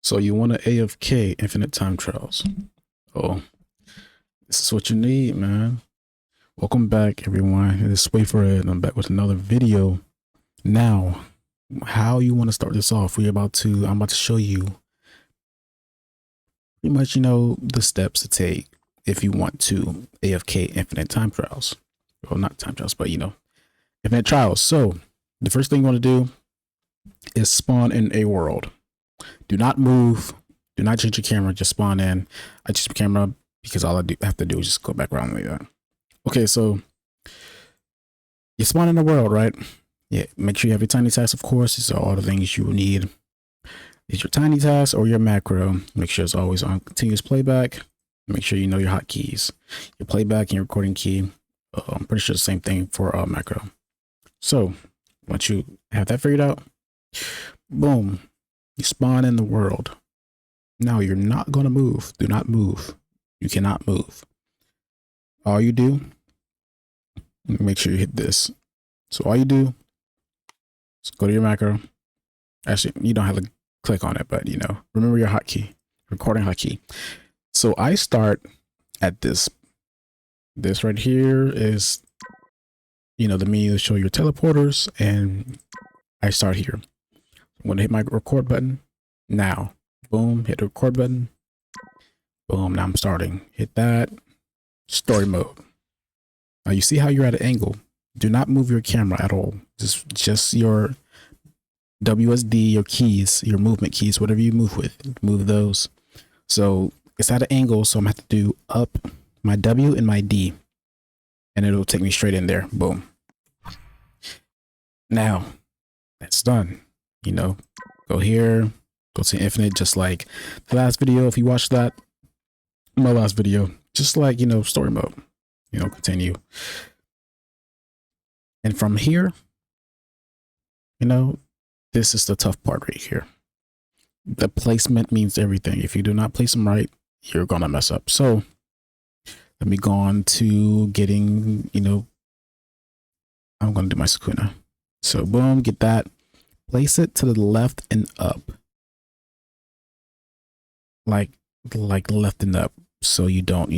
So you want to AFK infinite time trials. Oh, this is what you need, man. Welcome back, everyone. It's Wait for It, and I'm back with another video. Now, how you want to start this off? I'm about to show you pretty much, the steps to take if you want to AFK infinite time trials. Well, not time trials, but infinite trials. So the first thing you want to do is spawn in a world. Do not move. Do not change your camera. Just spawn in. I change my camera because all I have to do is just go back around like that. Okay, so you spawn in the world, right? Yeah, make sure you have your tiny task, of course. These are all the things you will need. Is your tiny task or your macro. Make sure it's always on continuous playback. Make sure you know your hotkeys, your playback and your recording key. I'm pretty sure the same thing for macro. So once you have that figured out, boom, you spawn in the world. Now you're not going to move. Do not move. You cannot move. All you do, make sure you hit this. So all you do is go to your macro. Actually, you don't have to click on it, but remember your hotkey, recording hotkey. So I start at this. This right here is, the menu to show your teleporters, and I start here. I'm going to hit my record button now. Boom, hit the record button. Boom, now I'm starting. Hit that. Story mode. Now you see how you're at an angle. Do not move your camera at all. Just your WSD, your keys, your movement keys, whatever you move with, move those. So it's at an angle, so I'm gonna have to do up my W and my D, and it'll take me straight in there. Boom. Now that's done. Go here, go to infinite, just like the last video. If you watched that, my last video, just like, story mode, continue. And from here, this is the tough part right here. The placement means everything. If you do not place them right, you're going to mess up. So let me go on to getting, I'm going to do my Sakuna. So boom, get that. Place it to the left and up. Like left and up. So you don't,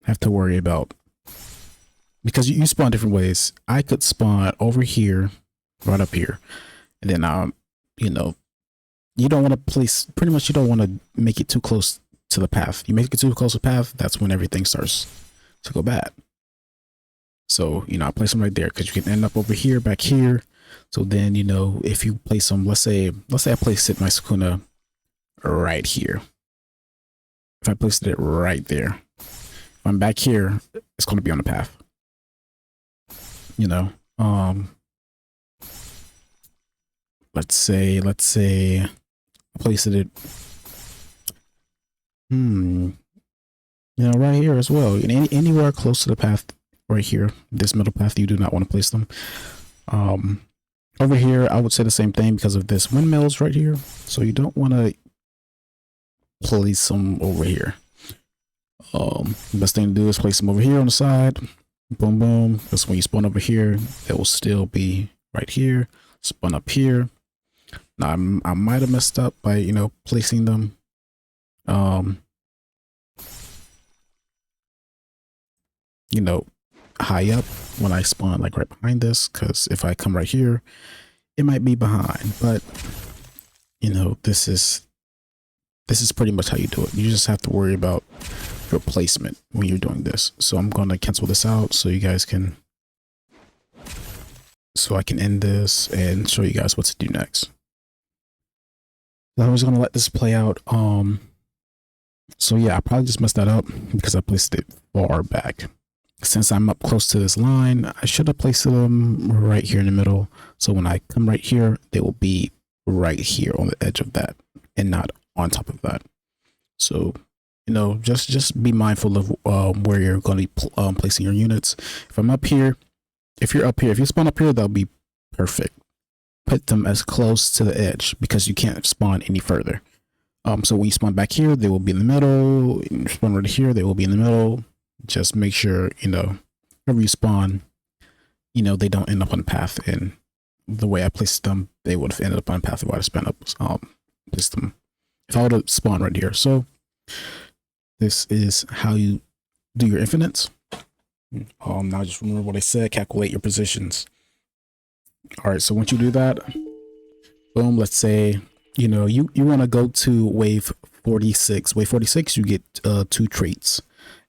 have to worry about, because you spawn different ways. I could spawn over here, right up here. And then, you don't want to place, pretty much you don't want to make it too close to the path. You make it too close to the path, that's when everything starts to go bad. So, I place them right there because you can end up over here, back here. So then, if you place them, let's say I place it, my Sakuna right here. If I placed it right there, if I'm back here, it's going to be on the path. Let's say I placed it, right here as well. Anywhere close to the path, right here, this middle path, you do not want to place them. Over here, I would say the same thing because of this windmills right here. So you don't want to place them over here. Best thing to do is place them over here on the side. Boom, boom. Because when you spawn over here, it will still be right here. Spawn up here. Now I might have messed up by placing them high up when I spawn, like right behind this, because if I come right here, it might be behind. But this is pretty much how you do it. You just have to worry about your placement when you're doing this. So I'm going to cancel this out so you guys can, so I can end this and show you guys what to do next. I was going to let this play out. So yeah, I probably just messed that up because I placed it far back. Since I'm up close to this line, I should have placed them right here in the middle. So when I come right here, they will be right here on the edge of that and not on top of that. So, just be mindful of where you're going to be placing your units. If I'm up here, if you're up here, if you spawn up here, that'll be perfect. Put them as close to the edge because you can't spawn any further. So when you spawn back here, they will be in the middle. You spawn right here, they will be in the middle. Just make sure, wherever you spawn, they don't end up on the path. And the way I placed them, they would have ended up on the path if I would have spun up, placed them follow the spawn right here. So this is how you do your infinites. Now just remember what I said, calculate your positions. All right, so once you do that, boom, let's say, you know, you want to go to wave 46. Wave 46, you get 2 traits.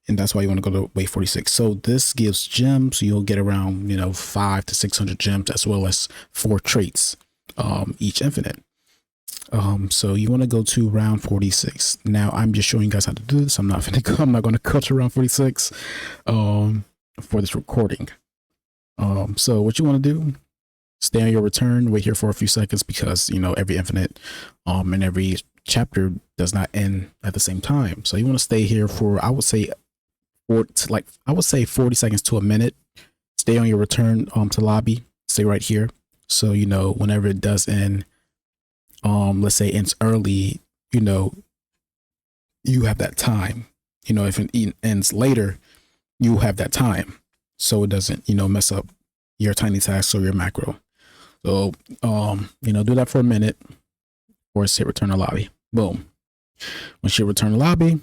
And that's why you want to go to wave 46. So this gives gems. So you'll get around, you know, 500 to 600 gems, as well as 4 traits, each infinite. So you want to go to round 46. Now I'm just showing you guys how to do this. I'm not going to go to round 46, for this recording. So what you want to do, stay on your return, wait here for a few seconds, because, you know, every infinite, and every chapter does not end at the same time. So you want to stay here for, I would say 40 seconds to a minute. Stay on your return, to lobby, stay right here. So, you know, whenever it does end, let's say it's early, you know, you have that time. You know, if it ends later, you have that time, so it doesn't, you know, mess up your tiny tasks or your macro. So, you know, do that for a minute, or say return to lobby. Boom. Once you return to lobby,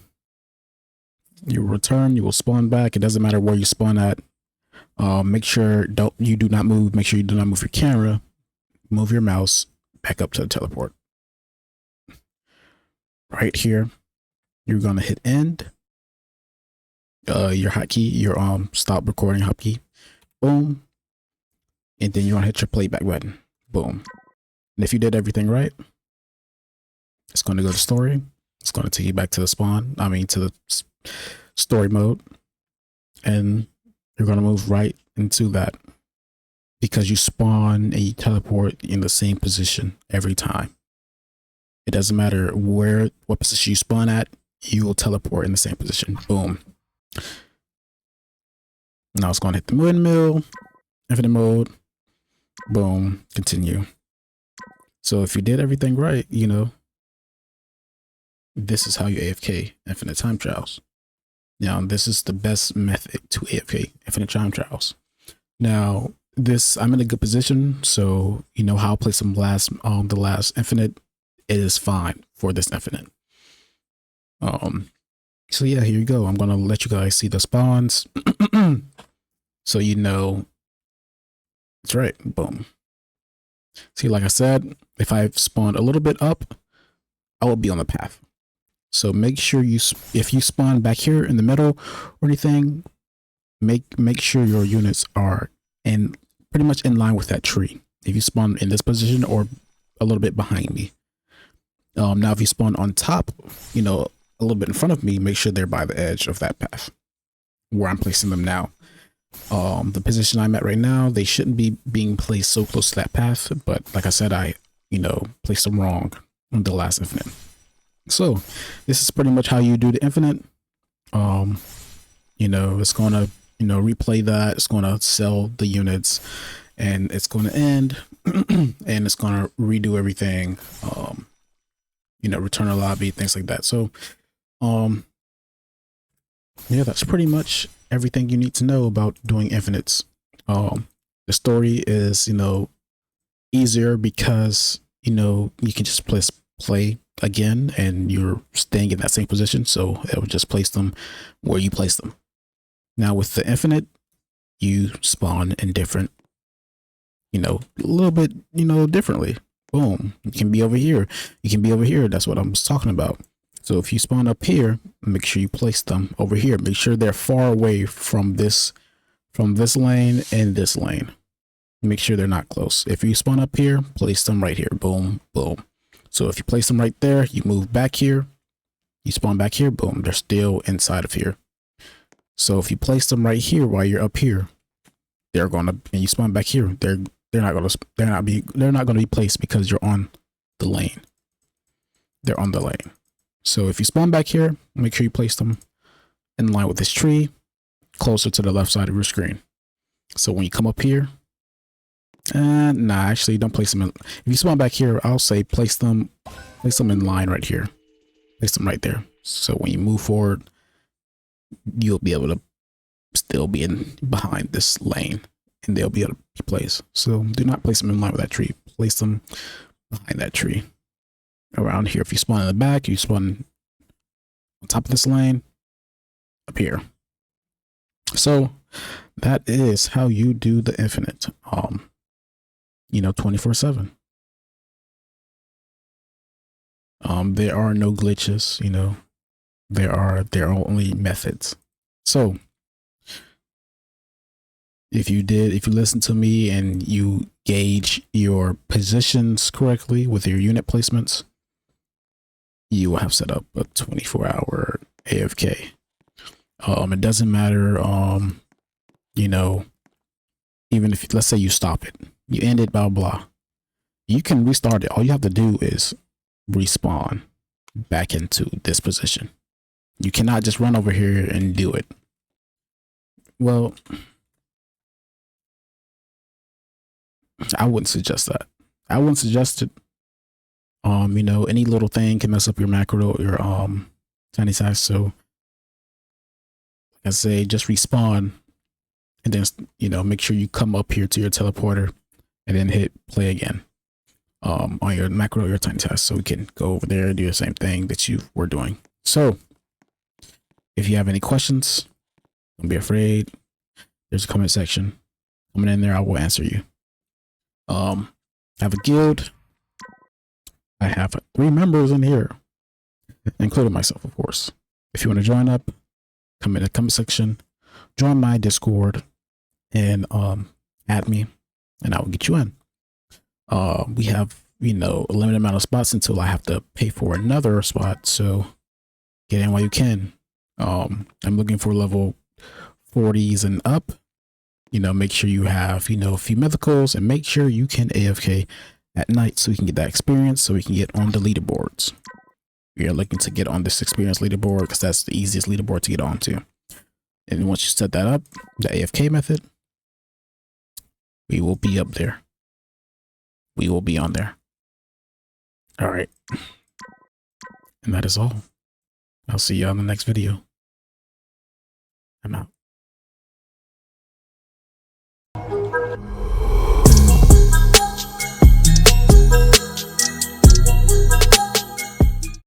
you return, you will spawn back. It doesn't matter where you spawn at. Make sure you do not move. Make sure you do not move your camera. Move your mouse back up to the teleport. Right here, you're gonna hit end. Your hotkey, your stop recording hotkey. Boom. And then you're gonna hit your playback button. Boom. And if you did everything right, it's gonna go to story. It's gonna take you back to the spawn. I mean, to the story mode, and you're gonna move right into that, because you spawn and you teleport in the same position every time. It doesn't matter what position you spawn at, you will teleport in the same position. Boom. Now it's going to hit the windmill, infinite mode. Boom. Continue. So if you did everything right, you know, this is how you AFK infinite time trials. Now, this is the best method to AFK infinite time trials. Now, I'm in a good position, so you know how I'll play some the last infinite. It is fine for this infinite. So yeah, here you go. I'm gonna let you guys see the spawns, so you know it's right. Boom. See, like I said, if I spawned a little bit up, I will be on the path. So make sure if you spawn back here in the middle or anything, make sure your units are pretty much in line with that tree. If you spawn in this position or a little bit behind me. Now if you spawn on top, you know, a little bit in front of me, make sure they're by the edge of that path where I'm placing them now. The position I'm at right now, they shouldn't be being placed so close to that path, but like I said, I, you know, placed them wrong on the last infinite. So this is pretty much how you do the infinite. You know, it's gonna, you know, replay that, it's gonna sell the units, and it's gonna end and it's gonna redo everything, you know, return to lobby, things like that. So yeah, that's pretty much everything you need to know about doing infinites. The story is, you know, easier because, you know, you can just play again and you're staying in that same position, so it will just place them where you place them. Now with the infinite, you spawn in different, you know, a little bit, you know, differently. Boom, you can be over here, you can be over here. That's what I'm talking about. So if you spawn up here, make sure you place them over here. Make sure they're far away from this lane and this lane. Make sure they're not close. If you spawn up here, place them right here. Boom, boom. So if you place them right there, you move back here, you spawn back here, boom, they're still inside of here. So if you place them right here while you're up here, they're gonna, and you spawn back here, they're not gonna be placed because you're on the lane. They're on the lane. So if you spawn back here, make sure you place them in line with this tree, closer to the left side of your screen. So when you come up here, nah, actually don't place them in. If you spawn back here, I'll say place them in line right here. Place them right there. So when you move forward, you'll be able to still be behind this lane, and they'll be able to be placed. So do not place them in line with that tree. Place them behind that tree. around here. If you spawn in the back, you spawn on top of this lane up here. So that is how you do the infinite, 24/7. There are no glitches, there are only methods. So if you listen to me and you gauge your positions correctly with your unit placements, you will have set up a 24-hour AFK. It doesn't matter, even if, let's say you stop it, you end it, blah, blah, you can restart it. All you have to do is respawn back into this position. You cannot just run over here and do it. Well, I wouldn't suggest that. I wouldn't suggest it. Any little thing can mess up your macro, your tiny size. So like I say, just respawn and then make sure you come up here to your teleporter and then hit play again on your macro, your tiny size, so we can go over there and do the same thing that you were doing. So if you have any questions, don't be afraid. There's a comment section. Coming in there, I will answer you. I have a guild. I have 3 members in here, including myself, of course. If you want to join up, come in the comment section, join my Discord, and add me, and I will get you in. We have a limited amount of spots until I have to pay for another spot, so get in while you can. I'm looking for level 40s and up. Make sure you have a few mythicals, and make sure you can AFK at night so we can get that experience, so we can get on the leaderboards. We are looking to get on this experience leaderboard because that's the easiest leaderboard to get onto. And once you set that up, the AFK method, we will be up there. We will be on there. All right. And that is all. I'll see you on the next video. I'm out.